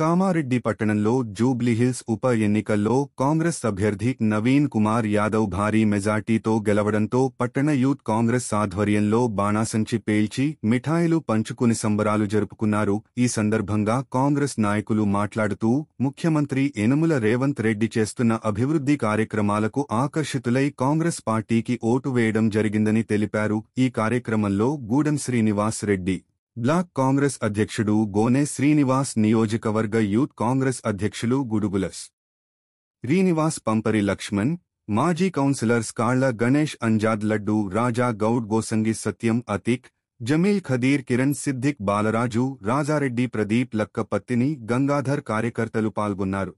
కామారెడ్డి పట్టణంలో జూబ్లీహిల్స్ ఉప ఎన్నికల్లో కాంగ్రెస్ అభ్యర్థి నవీన్ కుమార్ యాదవ్ భారీ మెజార్టీతో గెలవడంతో పట్టణ యూత్ కాంగ్రెస్ ఆధ్వర్యంలో బాణాసంచి పేల్చి మిఠాయిలు పంచుకుని సంబరాలు జరుపుకున్నారు. ఈ సందర్భంగా కాంగ్రెస్ నాయకులు మాట్లాడుతూ ముఖ్యమంత్రి యనుమల రేవంత్ రెడ్డి చేస్తున్న అభివృద్ధి కార్యక్రమాలకు ఆకర్షితులై కాంగ్రెస్ పార్టీకి ఓటు వేయడం జరిగిందని తెలిపారు. ఈ కార్యక్రమంలో గూడెం శ్రీనివాస్ రెడ్డి, బ్లాక్ కాంగ్రెస్ అధ్యక్షుడు గోనె శ్రీనివాస్, నియోజకవర్గ యూత్ కాంగ్రెస్ అధ్యక్షులు గుడుగులస్ శ్రీనివాస్, పంపరి లక్ష్మణ్, మాజీ కౌన్సిలర్స్ కాళ్ల గణేష్, అంజాద్ లడ్డు, రాజా గౌడ్, గోసంగి సత్యం, అతిక్, జమీల్ ఖదీర్, కిరణ్ సిద్దిక్, బాలరాజు, రాజారెడ్డి, ప్రదీప్, లక్క పత్తిని, గంగాధర్ కార్యకర్తలు పాల్గొన్నారు.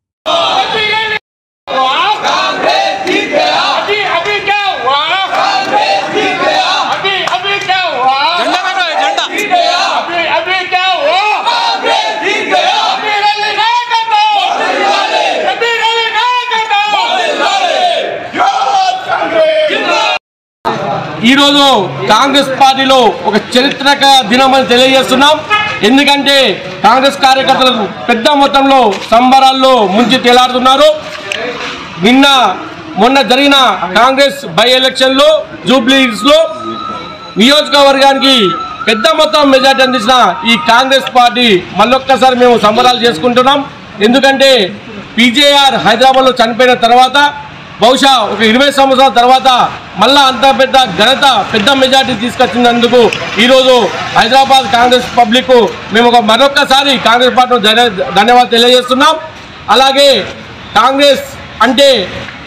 ఈరోజు కాంగ్రెస్ పార్టీలో ఒక చరిత్రక దినమని తెలియజేస్తున్నాం. ఎందుకంటే కాంగ్రెస్ కార్యకర్తలకు పెద్ద మొత్తంలో సంబరాల్లో ముంచి తేలాడుతున్నారు. మొన్న జరిగిన కాంగ్రెస్ బై ఎలక్షన్లో జూబ్లీహిల్స్లో నియోజకవర్గానికి పెద్ద మొత్తం మెజార్టీ అందించిన ఈ కాంగ్రెస్ పార్టీ మళ్ళొక్కసారి మేము సంబరాలు చేసుకుంటున్నాం. ఎందుకంటే పీజేఆర్ హైదరాబాద్లో చనిపోయిన తర్వాత బహుశా ఒక 20 సంవత్సరాల తర్వాత మళ్ళా అంత పెద్ద ఘనత, పెద్ద మెజార్టీ తీసుకొచ్చినందుకు ఈరోజు హైదరాబాద్ కాంగ్రెస్ పబ్లిక్ మేము మరొక్కసారి కాంగ్రెస్ పార్టీ ధన్యవాదాలు తెలియజేస్తున్నాం. అలాగే కాంగ్రెస్ అంటే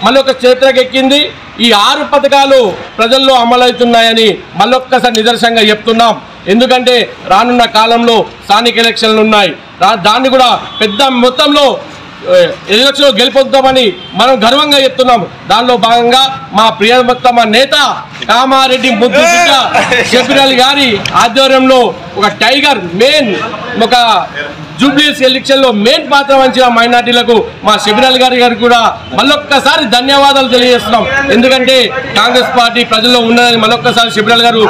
మళ్ళొక చరిత్రకెక్కింది. ఈ 6 పథకాలు ప్రజల్లో అమలవుతున్నాయని మళ్ళొక్కసారి నిదర్శనంగా చెప్తున్నాం. ఎందుకంటే రానున్న కాలంలో స్థానిక ఎలక్షన్లు ఉన్నాయి. దాన్ని కూడా పెద్ద మొత్తంలో ఎలక్షన్ గెలుపొందుతామని మనం గర్వంగా చెప్తున్నాం. దానిలో భాగంగా మా ప్రియతమ నేత కామారెడ్డి ముద్దు బిడ్డ షబ్బీర్ అలీ గారి ఆధ్వర్యంలో ఒక టైగర్ మెయిన్ ఒక జూబ్లీహిల్స్ ఎలక్షన్లో మెయిన్ పాత్ర వహించిన మైనార్టీలకు మా షబ్బీర్ అలీ గారికి కూడా మళ్ళొక్కసారి ధన్యవాదాలు తెలియజేస్తున్నాం. ఎందుకంటే కాంగ్రెస్ పార్టీ ప్రజల్లో ఉన్నదని మళ్ళొక్కసారి షబ్బీర్ అలీ గారు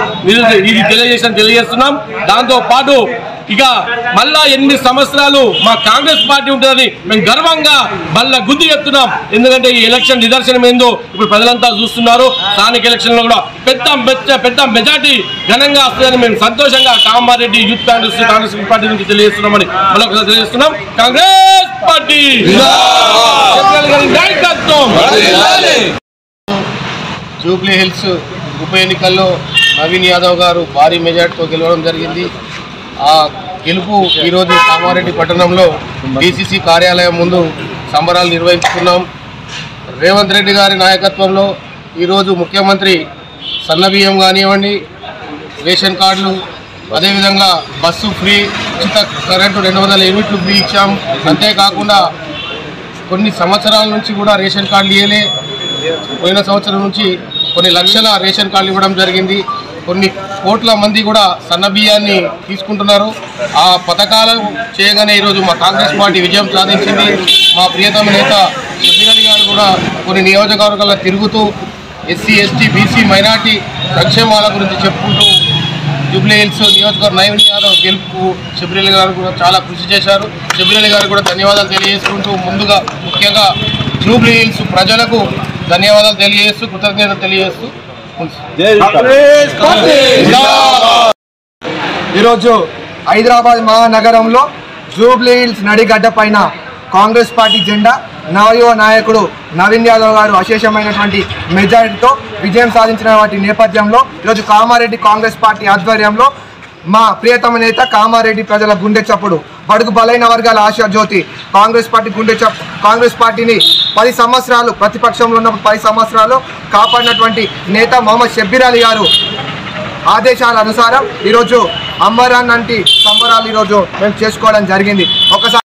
ఇది తెలియజేస్తున్నాం. దాంతోపాటు ఇక మళ్ళా 8 సంవత్సరాలు మా కాంగ్రెస్ పార్టీ ఉంటుందని మేము గర్వంగా మళ్ళా గుర్తు చెప్తున్నాం. ఎందుకంటే ఈ ఎలక్షన్ నిదర్శనం ఏందో ఇప్పుడు ప్రజలంతా చూస్తున్నారు. స్థానిక ఎలక్షన్లో కూడా పెద్ద మెజార్టీ ఘనంగా వస్తుందని మేము సంతోషంగా కామారెడ్డి యూత్ కాంగ్రెస్ పార్టీ నుంచి తెలియజేస్తున్నామని మళ్ళొకసారి తెలియజేస్తున్నాం. కాంగ్రెస్ పార్టీ జూబ్లీహిల్స్ ఉప ఎన్నికల్లో నవీన్ యాదవ్ గారు భారీ మెజార్టీతో గెలవడం జరిగింది. ఆ గెలుపు ఈరోజు కామారెడ్డి పట్టణంలో డీసీసీ కార్యాలయం ముందు సంబరాలు నిర్వహించుకున్నాం. రేవంత్ రెడ్డి గారి నాయకత్వంలో ఈరోజు ముఖ్యమంత్రి సన్నబియ్యం కానివ్వండి, రేషన్ కార్డులు, అదేవిధంగా బస్సు ఫ్రీ, ఉచిత కరెంటు 200 యూనిట్లు ఫ్రీ ఇచ్చాం. అంతేకాకుండా కొన్ని సంవత్సరాల నుంచి కూడా రేషన్ కార్డులు ఇవ్వలే. పోయిన సంవత్సరం నుంచి కొన్ని లక్షల రేషన్ కార్డులు ఇవ్వడం జరిగింది. కొన్ని కోట్ల మంది కూడా సన్నబియ్యాన్ని తీసుకుంటున్నారు. ఆ పథకాలను చేయగానే ఈరోజు మా కాంగ్రెస్ పార్టీ విజయం సాధించింది. మా ప్రియతమ నేత షబ్బీర్ అలీ గారు కూడా కొన్ని నియోజకవర్గాల్లో తిరుగుతూ ఎస్సీ, ఎస్టీ, బీసీ, మైనార్టీ సంక్షేమాల గురించి చెప్పుకుంటూ జూబ్లీహిల్స్ నియోజకవర్గ నవీన్ యాదవ్ గెలుపు షబ్బీర్ అలీ గారు కూడా చాలా కృషి చేశారు. షబ్బీర్ అలీ గారు కూడా ధన్యవాదాలు తెలియజేసుకుంటూ ముందుగా ముఖ్యంగా జూబ్లీహిల్స్ ప్రజలకు ధన్యవాదాలు తెలియజేస్తూ కృతజ్ఞతలు తెలియజేస్తూ ఈరోజు హైదరాబాద్ మహానగరంలో జూబ్లీహిల్స్ నడిగడ్డ పైన కాంగ్రెస్ పార్టీ జెండా, నవయువ నాయకుడు నవీన్ యాదవ్ గారు అశేషమైనటువంటి మెజారిటీతో విజయం సాధించిన వాటి నేపథ్యంలో ఈరోజు కామారెడ్డి కాంగ్రెస్ పార్టీ ఆధ్వర్యంలో మా ప్రియతమ నేత కామారెడ్డి ప్రజల గుండె చప్పుడు, బడుగు బలైన వర్గాల ఆశా జ్యోతి కాంగ్రెస్ పార్టీ కాంగ్రెస్ పార్టీని 10 సంవత్సరాలు ప్రతిపక్షంలో ఉన్నప్పుడు 10 సంవత్సరాలు కాపాడినటువంటి నేత మొహమ్మద్ షబ్బీర్ అలీ గారు ఆదేశాల అనుసారం ఈరోజు అంబరాన్ వంటి సంబరాలు ఈరోజు మేము చేసుకోవడం జరిగింది. ఒకసారి